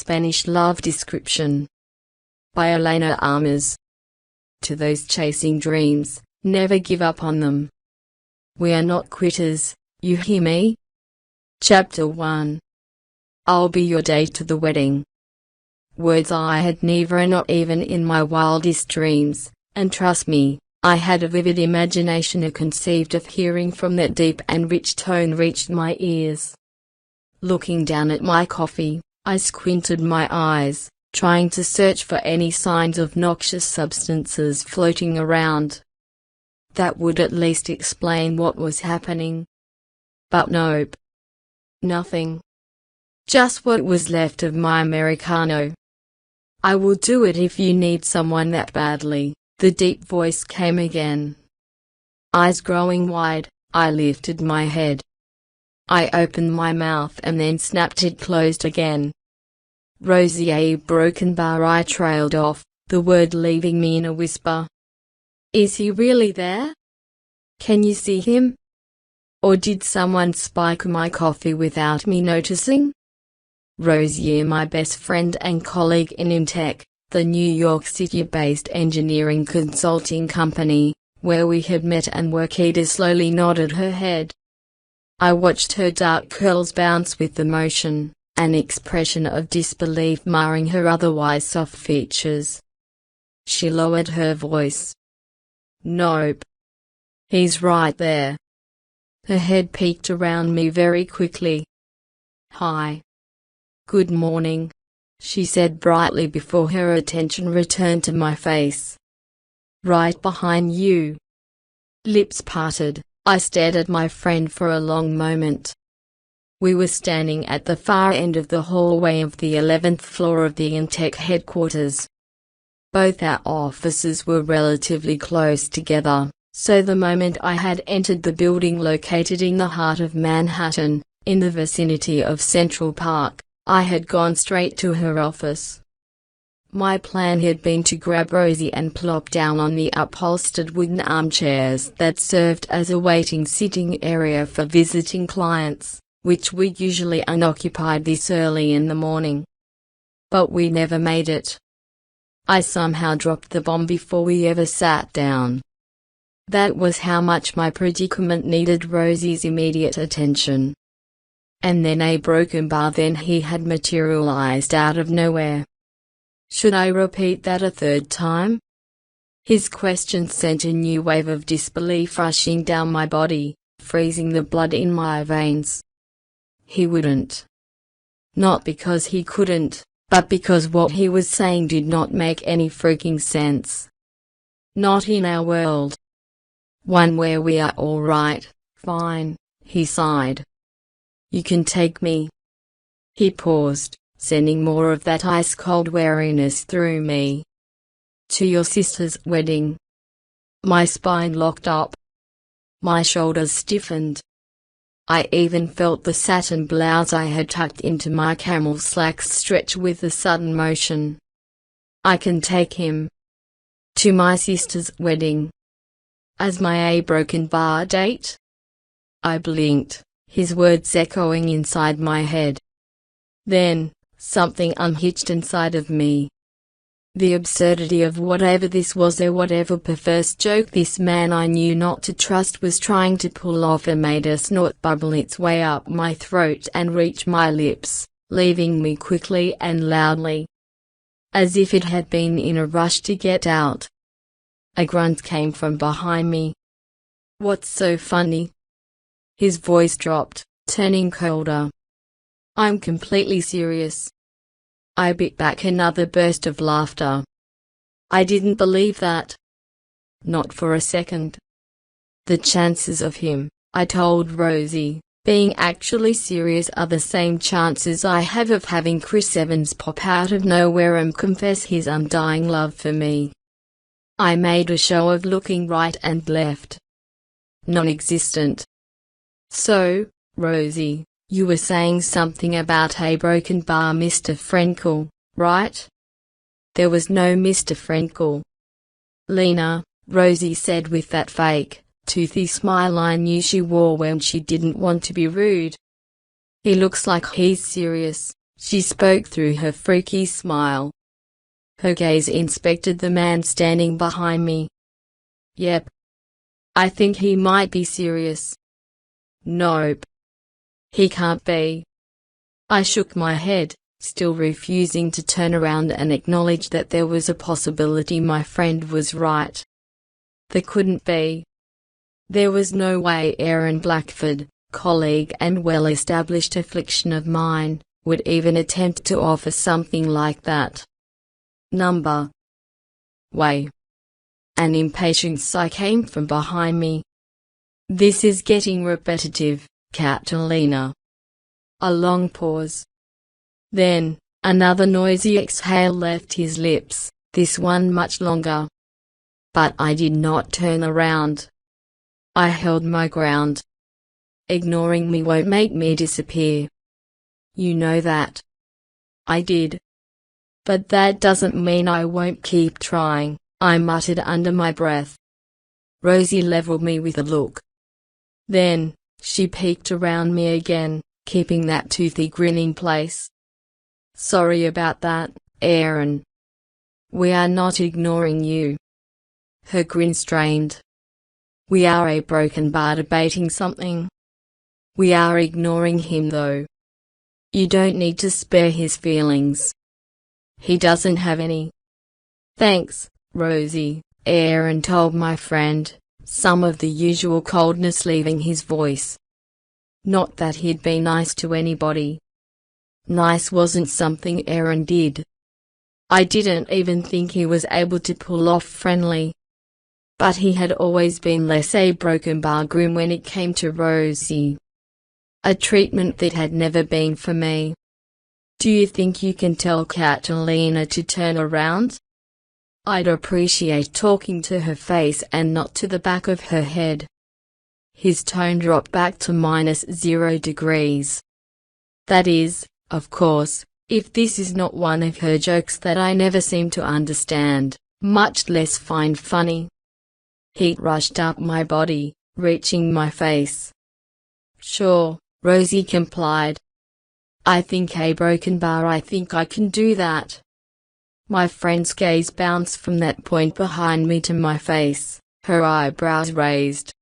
Spanish Love Description by Elena Armas. To those chasing dreams, never give up on them. We are not quitters, you hear me? Chapter 1. I'll be your date to the wedding. Words I had never, not even in my wildest dreams, and trust me, I had a vivid imagination conceived of hearing from that deep and rich tone reached my ears. Looking down at my coffee, I squinted my eyes, trying to search for any signs of noxious substances floating around. That would at least explain what was happening. But nope. Nothing. Just what was left of my Americano. I will do it if you need someone that badly, the deep voice came again. Eyes growing wide, I lifted my head. I opened my mouth and then snapped it closed again. Rosie, a broken bar, I trailed off, the word leaving me in a whisper. Is he really there? Can you see him? Or did someone spike my coffee without me noticing? Rosie, my best friend and colleague in Imtech, the New York City-based engineering consulting company, where we had met and worked, slowly nodded her head. I watched her dark curls bounce with the motion, an expression of disbelief marring her otherwise soft features. She lowered her voice. Nope. He's right there. Her head peeked around me very quickly. Hi. Good morning, she said brightly before her attention returned to my face. Right behind you. Lips parted, I stared at my friend for a long moment. We were standing at the far end of the hallway of the 11th floor of the Intech headquarters. Both our offices were relatively close together, so the moment I had entered the building located in the heart of Manhattan, in the vicinity of Central Park, I had gone straight to her office. My plan had been to grab Rosie and plop down on the upholstered wooden armchairs that served as a waiting sitting area for visiting clients, which were usually unoccupied this early in the morning. But we never made it. I somehow dropped the bomb before we ever sat down. That was how much my predicament needed Rosie's immediate attention. And then a broken bar, then he had materialized out of nowhere. Should I repeat that a third time? His question sent a new wave of disbelief rushing down my body, freezing the blood in my veins. He wouldn't. Not because he couldn't, but because what he was saying did not make any freaking sense. Not in our world. One where we are all right, fine, he sighed. You can take me. He paused, sending more of that ice-cold wariness through me. To your sister's wedding. My spine locked up. My shoulders stiffened. I even felt the satin blouse I had tucked into my camel slacks stretch with the sudden motion. I can take him. To my sister's wedding. As my broken bar date? I blinked, his words echoing inside my head. Then, something unhitched inside of me. The absurdity of whatever this was, or whatever perverse joke this man I knew not to trust was trying to pull off, made a snort bubble its way up my throat and reach my lips, leaving me quickly and loudly. As if it had been in a rush to get out. A grunt came from behind me. What's so funny? His voice dropped, turning colder. I'm completely serious. I bit back another burst of laughter. I didn't believe that. Not for a second. The chances of him, I told Rosie, being actually serious are the same chances I have of having Chris Evans pop out of nowhere and confess his undying love for me. I made a show of looking right and left. Non-existent. So, Rosie, you were saying something about a broken bar, Mr. Frenkel, right? There was no Mr. Frenkel. Lena, Rosie said with that fake, toothy smile I knew she wore when she didn't want to be rude. He looks like he's serious, She spoke through her freaky smile. Her gaze inspected the man standing behind me. Yep. I think he might be serious. Nope. He can't be. I shook my head, still refusing to turn around and acknowledge that there was a possibility my friend was right. There couldn't be. There was no way Aaron Blackford, colleague and well-established affliction of mine, would even attempt to offer something like that. Way. An impatient sigh came from behind me. This is getting repetitive, Catalina. A long pause. Then, another noisy exhale left his lips, this one much longer. But I did not turn around. I held my ground. Ignoring me won't make me disappear. You know that. I did. But that doesn't mean I won't keep trying, I muttered under my breath. Rosie leveled me with a look. Then, she peeked around me again, keeping that toothy grin in place. Sorry about that, Aaron. We are not ignoring you. Her grin strained. We are a broken bar debating something. We are ignoring him though. You don't need to spare his feelings. He doesn't have any. Thanks, Rosie, Aaron told my friend, some of the usual coldness leaving his voice. Not that he'd be nice to anybody. Nice wasn't something Aaron did. I didn't even think he was able to pull off friendly. But he had always been less a broken bar grim when it came to Rosie. A treatment that had never been for me. Do you think you can tell Catalina to turn around? I'd appreciate talking to her face and not to the back of her head. His tone dropped back to -0 degrees. That is, of course, if this is not one of her jokes that I never seem to understand, much less find funny. Heat rushed up my body, reaching my face. Sure, Rosie complied. I think a broken bar, I think I can do that. My friend's gaze bounced from that point behind me to my face, her eyebrows raised.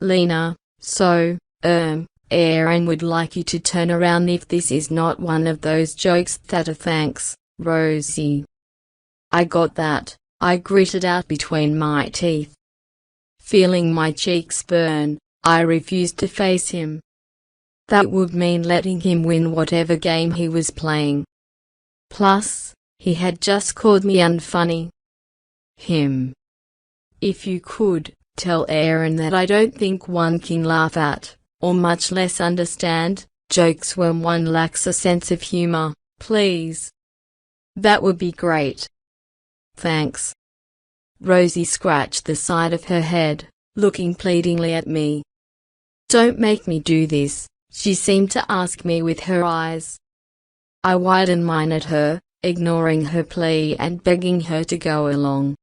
Lena, so, Aaron would like you to turn around if this is not one of those jokes that are thanks, Rosie. I got that, I gritted out between my teeth. Feeling my cheeks burn, I refused to face him. That would mean letting him win whatever game he was playing. Plus, he had just called me unfunny. Him. If you could, tell Aaron that I don't think one can laugh at, or much less understand, jokes when one lacks a sense of humor, please. That would be great. Thanks. Rosie scratched the side of her head, looking pleadingly at me. Don't make me do this, she seemed to ask me with her eyes. I widened mine at her, ignoring her plea and begging her to go along.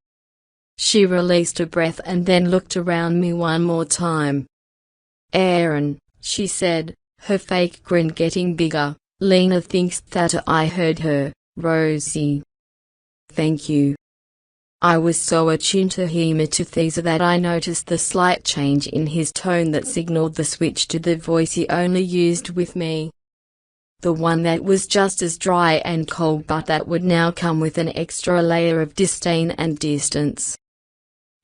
She released a breath and then looked around me one more time. Aaron, she said, her fake grin getting bigger, Lena thinks that I heard her, Rosie. Thank you. I was so attuned to hematisthesia that I noticed the slight change in his tone that signaled the switch to the voice he only used with me. The one that was just as dry and cold, but that would now come with an extra layer of disdain and distance.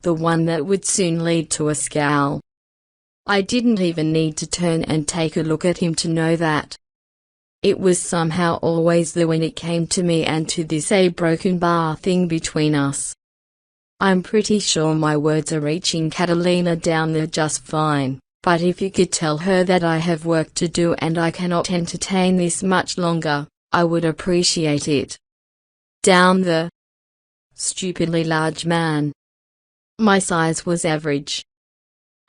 The one that would soon lead to a scowl. I didn't even need to turn and take a look at him to know that. It was somehow always there when it came to me and to this a broken bar thing between us. I'm pretty sure my words are reaching Catalina down there just fine, but if you could tell her that I have work to do and I cannot entertain this much longer, I would appreciate it. Down the stupidly large man. My size was average.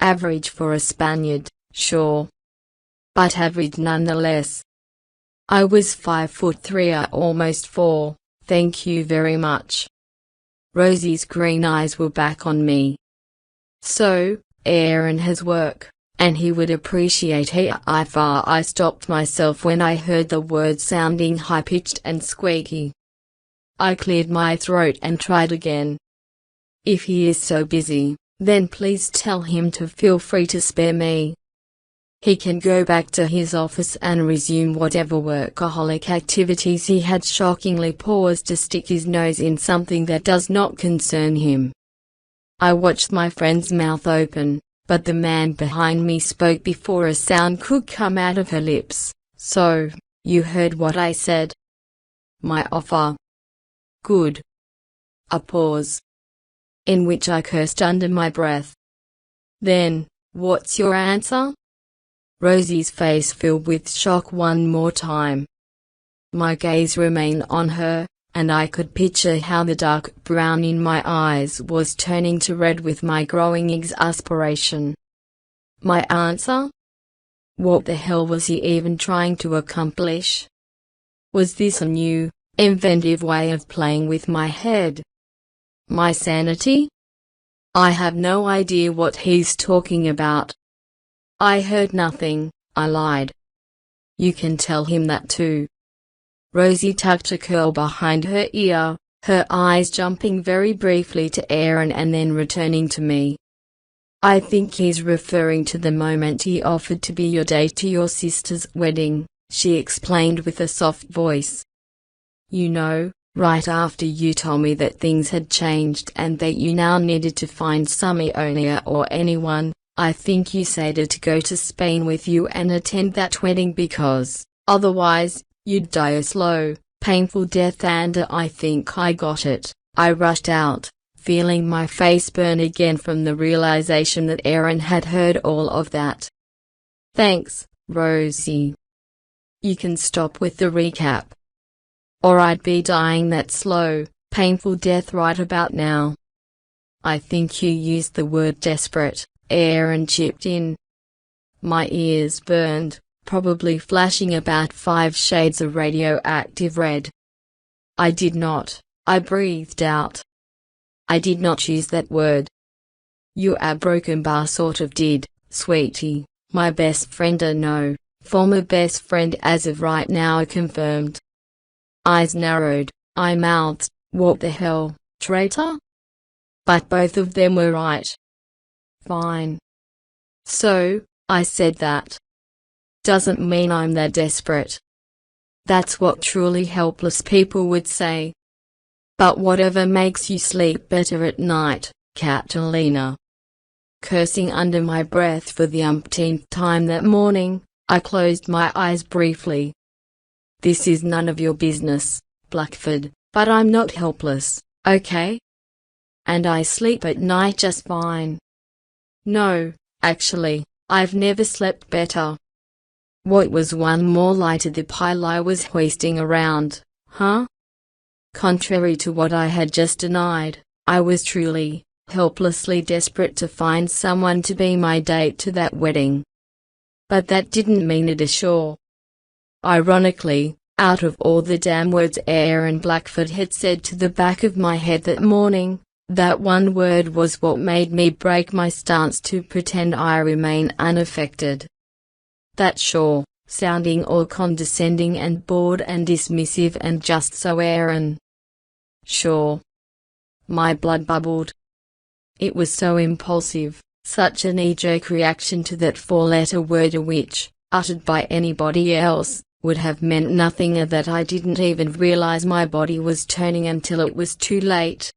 Average for a Spaniard, sure. But average nonetheless. I was 5'3" or almost 4, thank you very much. Rosie's green eyes were back on me. So, Aaron has work, and he would appreciate how far I stopped myself when I heard the words sounding high-pitched and squeaky. I cleared my throat and tried again. If he is so busy, then please tell him to feel free to spare me. He can go back to his office and resume whatever workaholic activities he had. Shockingly paused to stick his nose in something that does not concern him. I watched my friend's mouth open, but the man behind me spoke before a sound could come out of her lips. So, you heard what I said? My offer. Good. A pause, in which I cursed under my breath. Then, what's your answer? Rosie's face filled with shock one more time. My gaze remained on her, and I could picture how the dark brown in my eyes was turning to red with my growing exasperation. My answer? What the hell was he even trying to accomplish? Was this a new, inventive way of playing with my head? My sanity? I have no idea what he's talking about. I heard nothing, I lied. You can tell him that too. Rosie tucked a curl behind her ear, her eyes jumping very briefly to Aaron and then returning to me. I think he's referring to the moment he offered to be your date to your sister's wedding, she explained with a soft voice. You know, right after you told me that things had changed and that you now needed to find some Ionia or anyone, I think you said to go to Spain with you and attend that wedding because, otherwise, you'd die a slow, painful death, and I think I got it. I rushed out, feeling my face burn again from the realization that Aaron had heard all of that. Thanks, Rosie. You can stop with the recap. Or I'd be dying that slow, painful death right about now. I think you used the word desperate, Aaron chipped in. My ears burned, probably flashing about 5 shades of radioactive red. I did not, I breathed out. I did not use that word. You a broken bar sort of did, sweetie. My best friend no, former best friend as of right now confirmed. Eyes narrowed, I mouthed, what the hell, traitor? But both of them were right. Fine. So, I said that doesn't mean I'm that desperate. That's what truly helpless people would say. But whatever makes you sleep better at night, Catalina. Cursing under my breath for the umpteenth time that morning, I closed my eyes briefly. This is none of your business, Blackford, but I'm not helpless, okay? And I sleep at night just fine. No, actually, I've never slept better. What was one more light to the pile I was hoisting around, huh? Contrary to what I had just denied, I was truly, helplessly desperate to find someone to be my date to that wedding. But that didn't mean it ashore. Ironically, out of all the damn words Aaron Blackford had said to the back of my head that morning, that one word was what made me break my stance to pretend I remain unaffected. That sure, sounding all condescending and bored and dismissive and just so Aaron. Sure. My blood bubbled. It was so impulsive, such a knee-jerk reaction to that 4-letter word which, uttered by anybody else, would have meant nothing, and that I didn't even realize my body was turning until it was too late.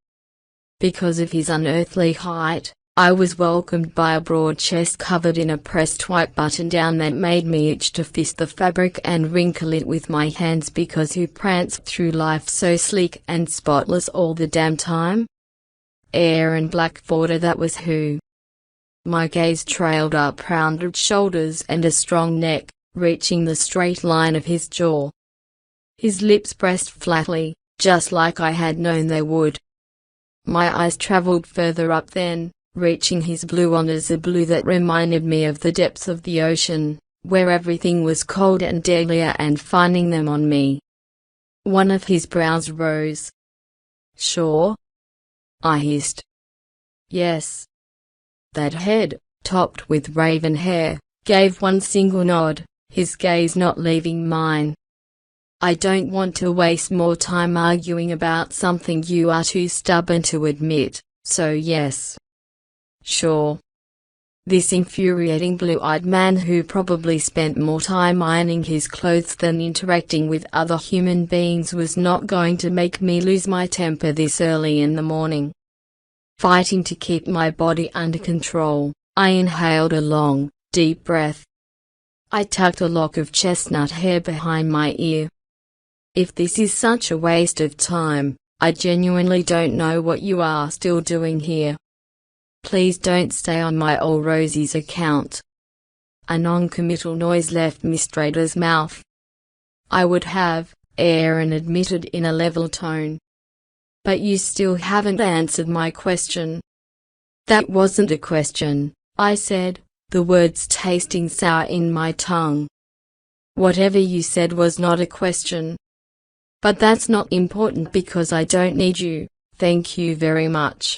Because of his unearthly height, I was welcomed by a broad chest covered in a pressed white button-down that made me itch to fist the fabric and wrinkle it with my hands, because who pranced through life so sleek and spotless all the damn time? Aaron Blackford, that was who. My gaze trailed up rounded shoulders and a strong neck, reaching the straight line of his jaw. His lips pressed flatly, just like I had known they would. My eyes traveled further up then, reaching his blue eyes, a blue that reminded me of the depths of the ocean, where everything was cold and deadly, and finding them on me. One of his brows rose. Sure? I hissed. Yes. That head, topped with raven hair, gave one single nod, his gaze not leaving mine. I don't want to waste more time arguing about something you are too stubborn to admit, so yes. Sure. This infuriating blue-eyed man who probably spent more time ironing his clothes than interacting with other human beings was not going to make me lose my temper this early in the morning. Fighting to keep my body under control, I inhaled a long, deep breath. I tucked a lock of chestnut hair behind my ear. If this is such a waste of time, I genuinely don't know what you are still doing here. Please don't stay on my old Rosie's account. A non-committal noise left Miss Strader's mouth. I would have, Aaron admitted in a level tone. But you still haven't answered my question. That wasn't a question, I said, the words tasting sour in my tongue. Whatever you said was not a question. But that's not important because I don't need you, thank you very much.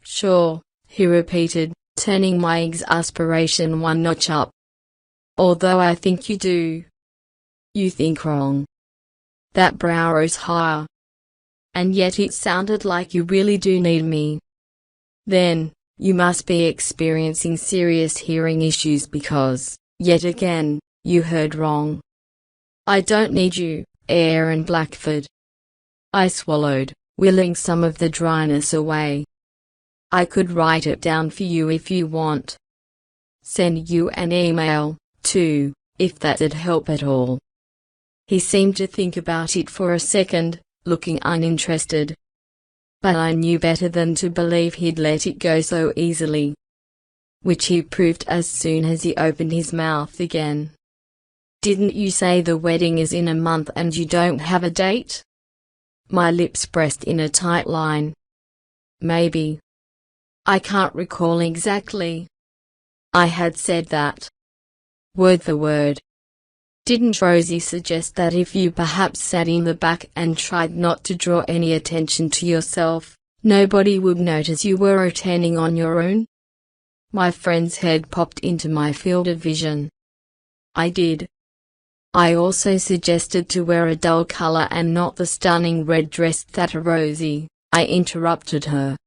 Sure, he repeated, turning my exasperation one notch up. Although I think you do. You think wrong. That brow rose higher. And yet it sounded like you really do need me. Then, you must be experiencing serious hearing issues because, yet again, you heard wrong. I don't need you, Aaron Blackford. I swallowed, willing some of the dryness away. I could write it down for you if you want. Send you an email, too, if that'd help at all. He seemed to think about it for a second, looking uninterested. But I knew better than to believe he'd let it go so easily. Which he proved as soon as he opened his mouth again. Didn't you say the wedding is in a month and you don't have a date? My lips pressed in a tight line. Maybe. I can't recall exactly. I had said that. Word for word. Didn't Rosie suggest that if you perhaps sat in the back and tried not to draw any attention to yourself, nobody would notice you were attending on your own? My friend's head popped into my field of vision. I did. I also suggested to wear a dull color and not the stunning red dress that Rosie, I interrupted her.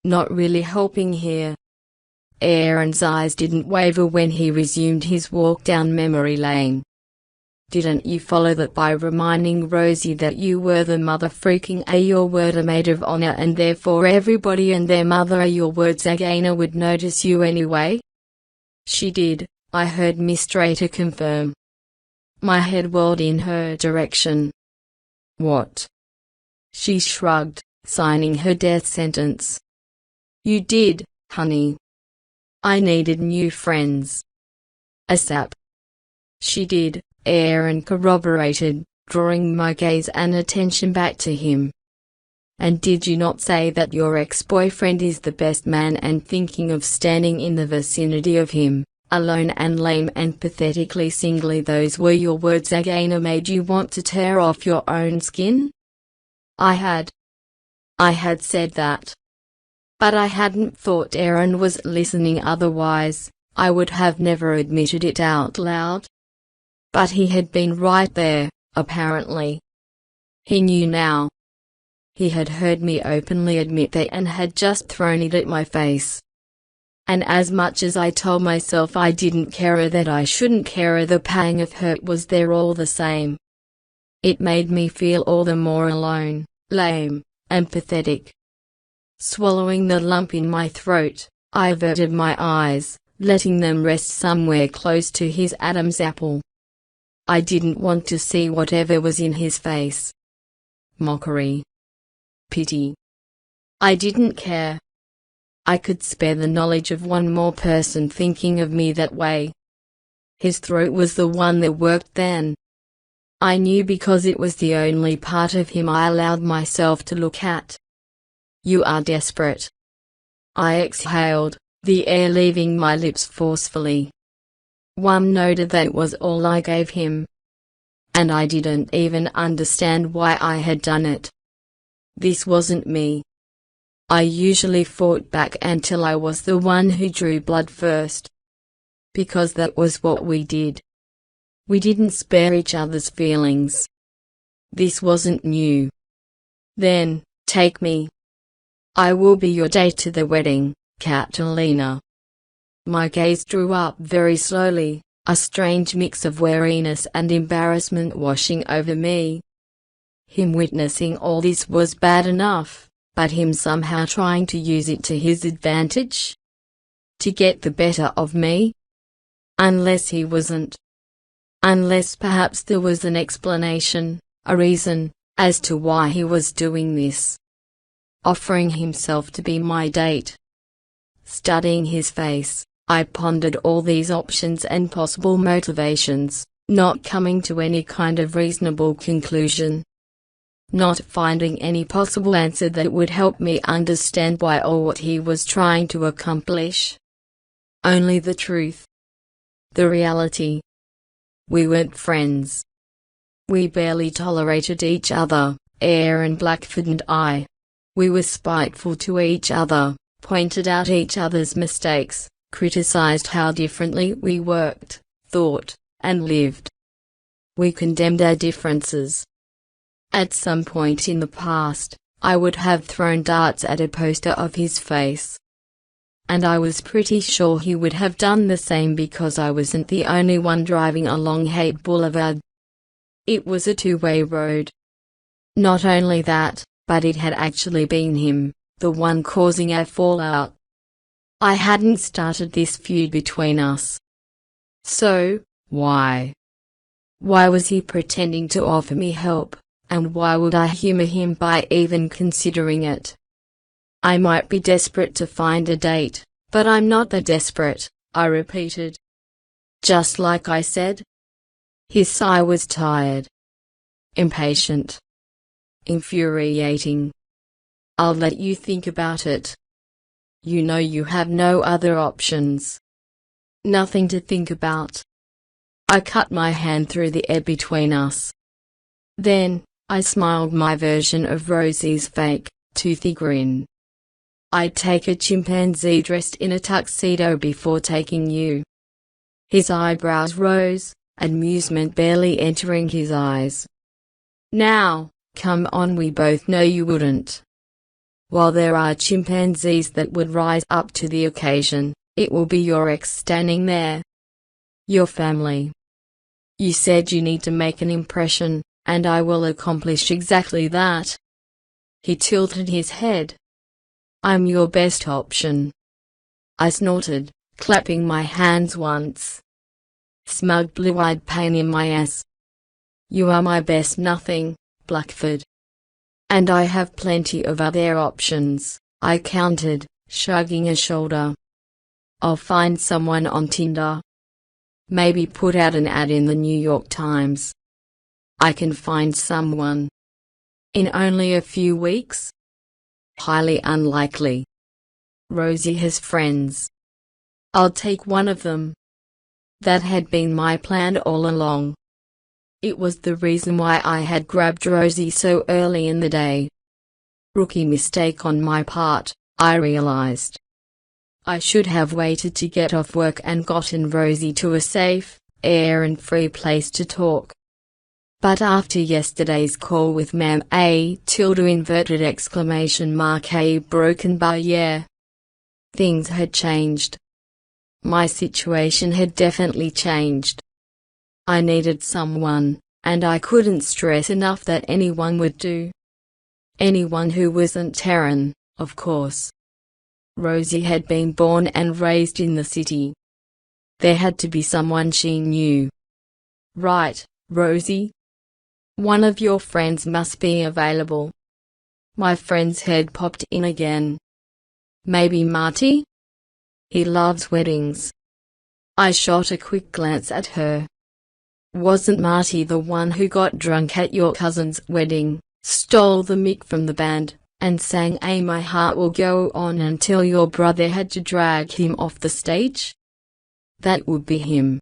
Not really helping here. Aaron's eyes didn't waver when he resumed his walk down memory lane. Didn't you follow that by reminding Rosie that you were the mother freaking your word a maid of honor and therefore everybody and their mother your words again would notice you anyway? She did, I heard Miss Strater confirm. My head whirled in her direction. What? She shrugged, signing her death sentence. You did, honey. I needed new friends. ASAP. She did, Aaron corroborated, drawing my gaze and attention back to him. And did you not say that your ex-boyfriend is the best man and thinking of standing in the vicinity of him, alone and lame and pathetically singly? Those were your words again made you want to tear off your own skin? I had said that. But I hadn't thought Aaron was listening, otherwise, I would have never admitted it out loud. But he had been right there, apparently. He knew now. He had heard me openly admit that and had just thrown it at my face. And as much as I told myself I didn't care or that I shouldn't care, or the pang of hurt was there all the same. It made me feel all the more alone, lame, and pathetic. Swallowing the lump in my throat, I averted my eyes, letting them rest somewhere close to his Adam's apple. I didn't want to see whatever was in his face. Mockery. Pity. I didn't care. I could spare the knowledge of one more person thinking of me that way. His throat was the one that worked then. I knew because it was the only part of him I allowed myself to look at. You are desperate. I exhaled, the air leaving my lips forcefully. One noted that was all I gave him. And I didn't even understand why I had done it. This wasn't me. I usually fought back until I was the one who drew blood first. Because that was what we did. We didn't spare each other's feelings. This wasn't new. Then, take me. I will be your date to the wedding, Catalina. My gaze drew up very slowly, a strange mix of wariness and embarrassment washing over me. Him witnessing all this was bad enough, but him somehow trying to use it to his advantage? To get the better of me? Unless he wasn't. Unless perhaps there was an explanation, a reason, as to why he was doing this. Offering himself to be my date. Studying his face, I pondered all these options and possible motivations, not coming to any kind of reasonable conclusion. Not finding any possible answer that would help me understand why or what he was trying to accomplish. Only the truth. The reality. We weren't friends. We barely tolerated each other, Aaron Blackford and I. We were spiteful to each other, pointed out each other's mistakes, criticized how differently we worked, thought, and lived. We condemned our differences. At some point in the past, I would have thrown darts at a poster of his face. And I was pretty sure he would have done the same because I wasn't the only one driving along Haight Boulevard. It was a two-way road. Not only that, but it had actually been him, the one causing our fallout. I hadn't started this feud between us. So, why? Why was he pretending to offer me help? And why would I humor him by even considering it? I might be desperate to find a date, but I'm not that desperate, I repeated. Just like I said. His sigh was tired. Impatient. Infuriating. I'll let you think about it. You know you have no other options. Nothing to think about. I cut my hand through the air between us. Then, I smiled my version of Rosie's fake, toothy grin. I'd take a chimpanzee dressed in a tuxedo before taking you. His eyebrows rose, amusement barely entering his eyes. Now, come on, we both know you wouldn't. While there are chimpanzees that would rise up to the occasion, it will be your ex standing there. Your family. You said you need to make an impression, and I will accomplish exactly that. He tilted his head. I'm your best option. I snorted, clapping my hands once. Smug blue-eyed pain in my ass. You are my best nothing, Blackford. And I have plenty of other options, I countered, shrugging a shoulder. I'll find someone on Tinder. Maybe put out an ad in the New York Times. I can find someone. In only a few weeks? Highly unlikely. Rosie has friends. I'll take one of them. That had been my plan all along. It was the reason why I had grabbed Rosie so early in the day. Rookie mistake on my part, I realized. I should have waited to get off work and gotten Rosie to a safe, air and free place to talk. But after yesterday's call with Ma'am A broken barrier, things had changed. My situation had definitely changed. I needed someone, and I couldn't stress enough that anyone would do. Anyone who wasn't Terran, of course. Rosie had been born and raised in the city. There had to be someone she knew. Right, Rosie? One of your friends must be available. My friend's head popped in again. Maybe Marty? He loves weddings. I shot a quick glance at her. Wasn't Marty the one who got drunk at your cousin's wedding, stole the mic from the band, and sang My Heart Will Go On until your brother had to drag him off the stage? That would be him.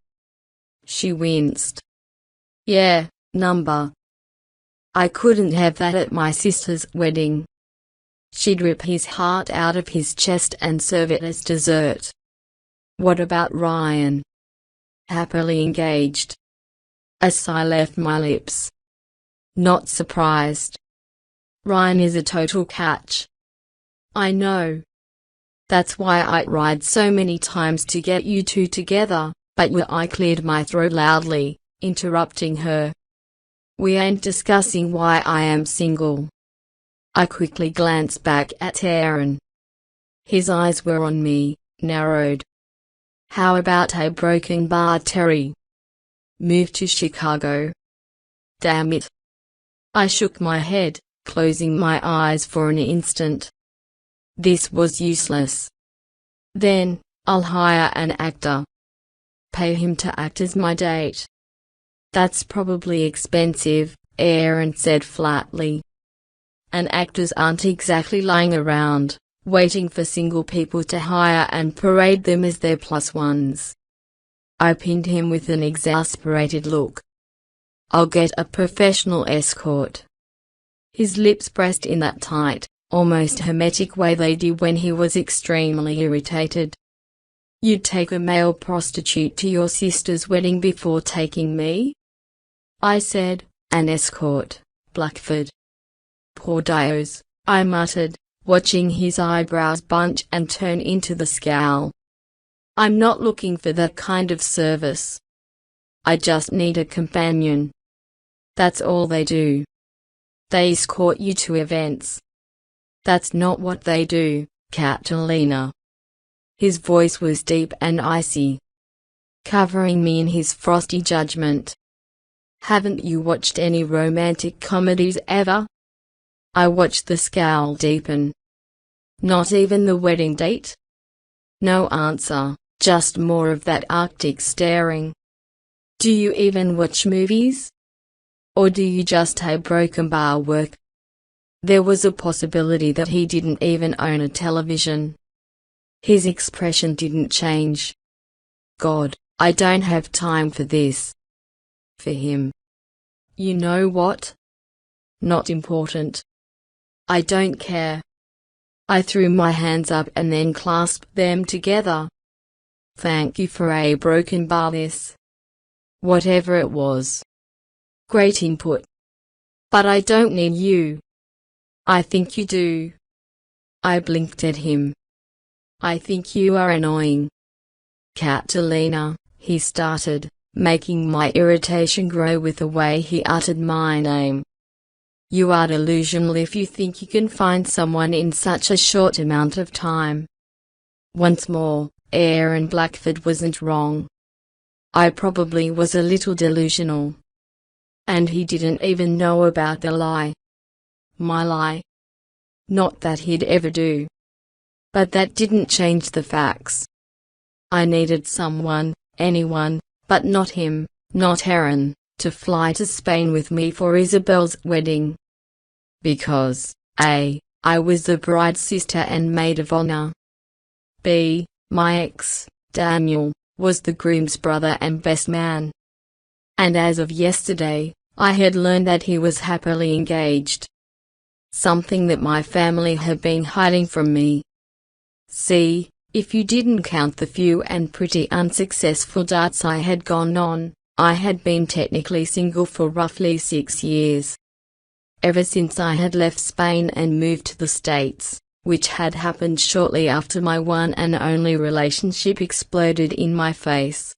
She winced. Yeah, number. I couldn't have that at my sister's wedding. she'd rip his heart out of his chest and serve it as dessert. What about Ryan? Happily engaged. A sigh left my lips. Not surprised. Ryan is a total catch. I know. That's why I tried so many times to get you two together, but I cleared my throat loudly, interrupting her. We ain't discussing why I am single. I quickly glanced back at Aaron. His eyes were on me, narrowed. How about a broken bar, Terry? Moved to Chicago. Damn it. I shook my head, closing my eyes for an instant. This was useless. Then, I'll hire an actor. Pay him to act as my date. That's probably expensive, Aaron said flatly. And actors aren't exactly lying around, waiting for single people to hire and parade them as their plus ones. I pinned him with an exasperated look. I'll get a professional escort. His lips pressed in that tight, almost hermetic way they did when he was extremely irritated. You'd take a male prostitute to your sister's wedding before taking me? I said, an escort, Blackford. Poor Dios, I muttered, watching his eyebrows bunch and turn into the scowl. I'm not looking for that kind of service. I just need a companion. That's all they do. They escort you to events. That's not what they do, Catalina. His voice was deep and icy, covering me in his frosty judgment. Haven't you watched any romantic comedies ever? I watched the scowl deepen. Not even The Wedding Date? No answer, just more of that Arctic staring. Do you even watch movies? Or do you just have broken bar work? There was a possibility that he didn't even own a television. His expression didn't change. God, I don't have time for this. For him. You know what? Not important. I don't care. I threw my hands up and then clasped them together. Thank you for a broken bar this. Whatever it was. Great input. But I don't need you. I think you do. I blinked at him. I think you are annoying. Catalina, he started, making my irritation grow with the way he uttered my name. You are delusional if you think you can find someone in such a short amount of time. Once more, Aaron Blackford wasn't wrong. I probably was a little delusional. And he didn't even know about the lie. My lie. Not that he'd ever do. But that didn't change the facts. I needed someone, anyone, but not him, not Aaron, to fly to Spain with me for Isabel's wedding. Because, A, I was the bride's sister and maid of honor. B, my ex, Daniel, was the groom's brother and best man. And as of yesterday, I had learned that he was happily engaged. Something that my family had been hiding from me. See, if you didn't count the few and pretty unsuccessful dates I had gone on, I had been technically single for roughly 6 years. Ever since I had left Spain and moved to the States, which had happened shortly after my one and only relationship exploded in my face.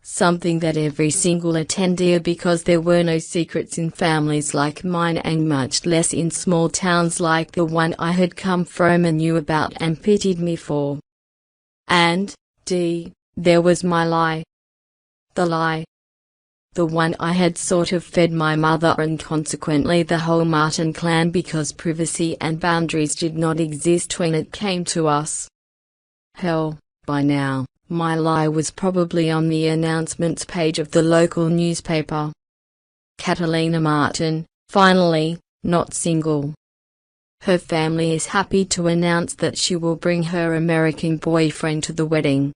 Something that every single attendee, because there were no secrets in families like mine and much less in small towns like the one I had come from, and knew about and pitied me for. And, D, there was my lie. The lie. The one I had sort of fed my mother and consequently the whole Martin clan, because privacy and boundaries did not exist when it came to us. Hell, by now, my lie was probably on the announcements page of the local newspaper. Catalina Martín, finally, not single. Her family is happy to announce that she will bring her American boyfriend to the wedding.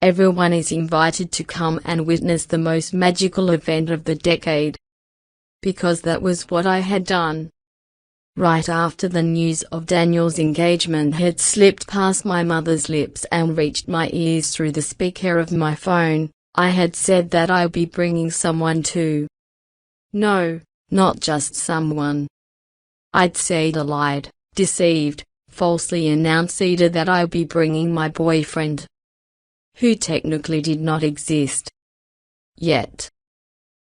Everyone is invited to come and witness the most magical event of the decade. Because that was what I had done. right after the news of Daniel's engagement had slipped past my mother's lips and reached my ears through the speaker of my phone, I had said that I'd be bringing someone too. No, not just someone. I'd said lied, deceived, falsely announced either that I'd be bringing my boyfriend, who technically did not exist yet.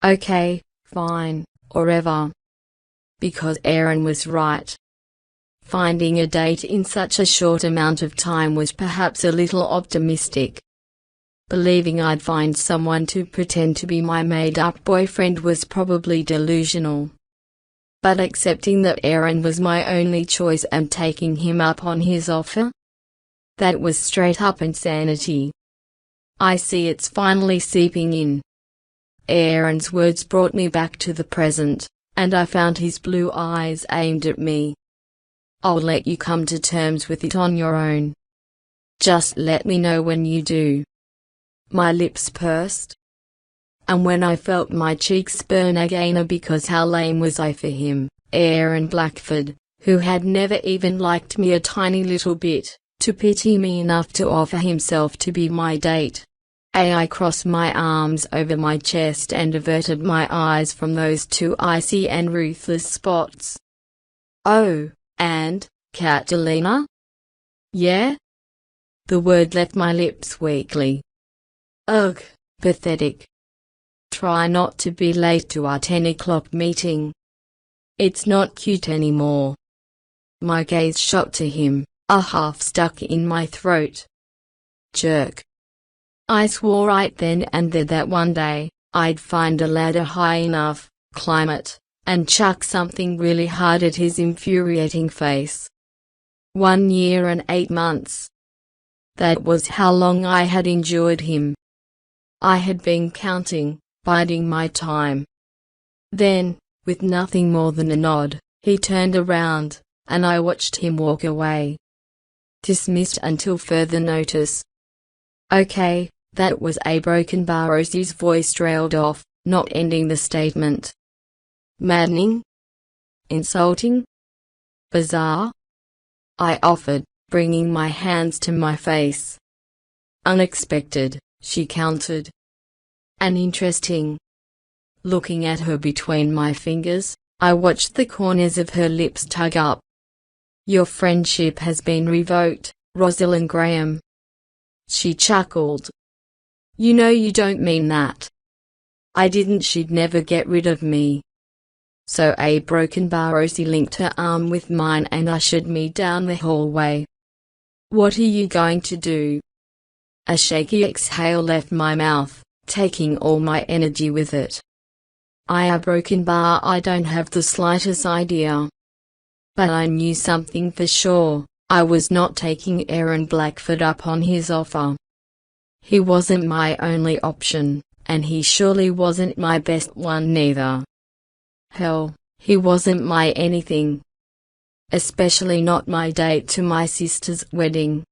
Okay, fine, or ever. Because Aaron was right. Finding a date in such a short amount of time was perhaps a little optimistic. Believing I'd find someone to pretend to be my made-up boyfriend was probably delusional. But accepting that Aaron was my only choice and taking him up on his offer? That was straight-up insanity. I see it's finally seeping in. Aaron's words brought me back to the present, and I found his blue eyes aimed at me. I'll let you come to terms with it on your own. Just let me know when you do. My lips pursed. And when I felt my cheeks burn again because how lame was I for him, Aaron Blackford, who had never even liked me a tiny little bit, to pity me enough to offer himself to be my date. I crossed my arms over my chest and averted my eyes from those two icy and ruthless spots. Oh, and, Catalina? Yeah? The word left my lips weakly. Ugh, pathetic. Try not to be late to our 10 o'clock meeting. It's not cute anymore. My gaze shot to him, a half stuck in my throat. Jerk. I swore right then and there that one day, I'd find a ladder high enough, climb it, and chuck something really hard at his infuriating face. 1 year and 8 months. That was how long I had endured him. I had been counting, biding my time. Then, with nothing more than a nod, he turned around, and I watched him walk away. Dismissed until further notice. Okay, that was a broken bar. Rosie's voice trailed off, not ending the statement. Maddening? Insulting? Bizarre? I offered, bringing my hands to my face. Unexpected, she countered. And interesting. Looking at her between my fingers, I watched the corners of her lips tug up. Your friendship has been revoked, Rosalind Graham. She chuckled. You know you don't mean that. I didn't. She'd never get rid of me. So a broken bar. Rosie linked her arm with mine and ushered me down the hallway. What are you going to do? A shaky exhale left my mouth, taking all my energy with it. A broken bar. I don't have the slightest idea. But I knew something for sure. I was not taking Aaron Blackford up on his offer. He wasn't my only option, and he surely wasn't my best one neither. Hell, he wasn't my anything. Especially not my date to my sister's wedding.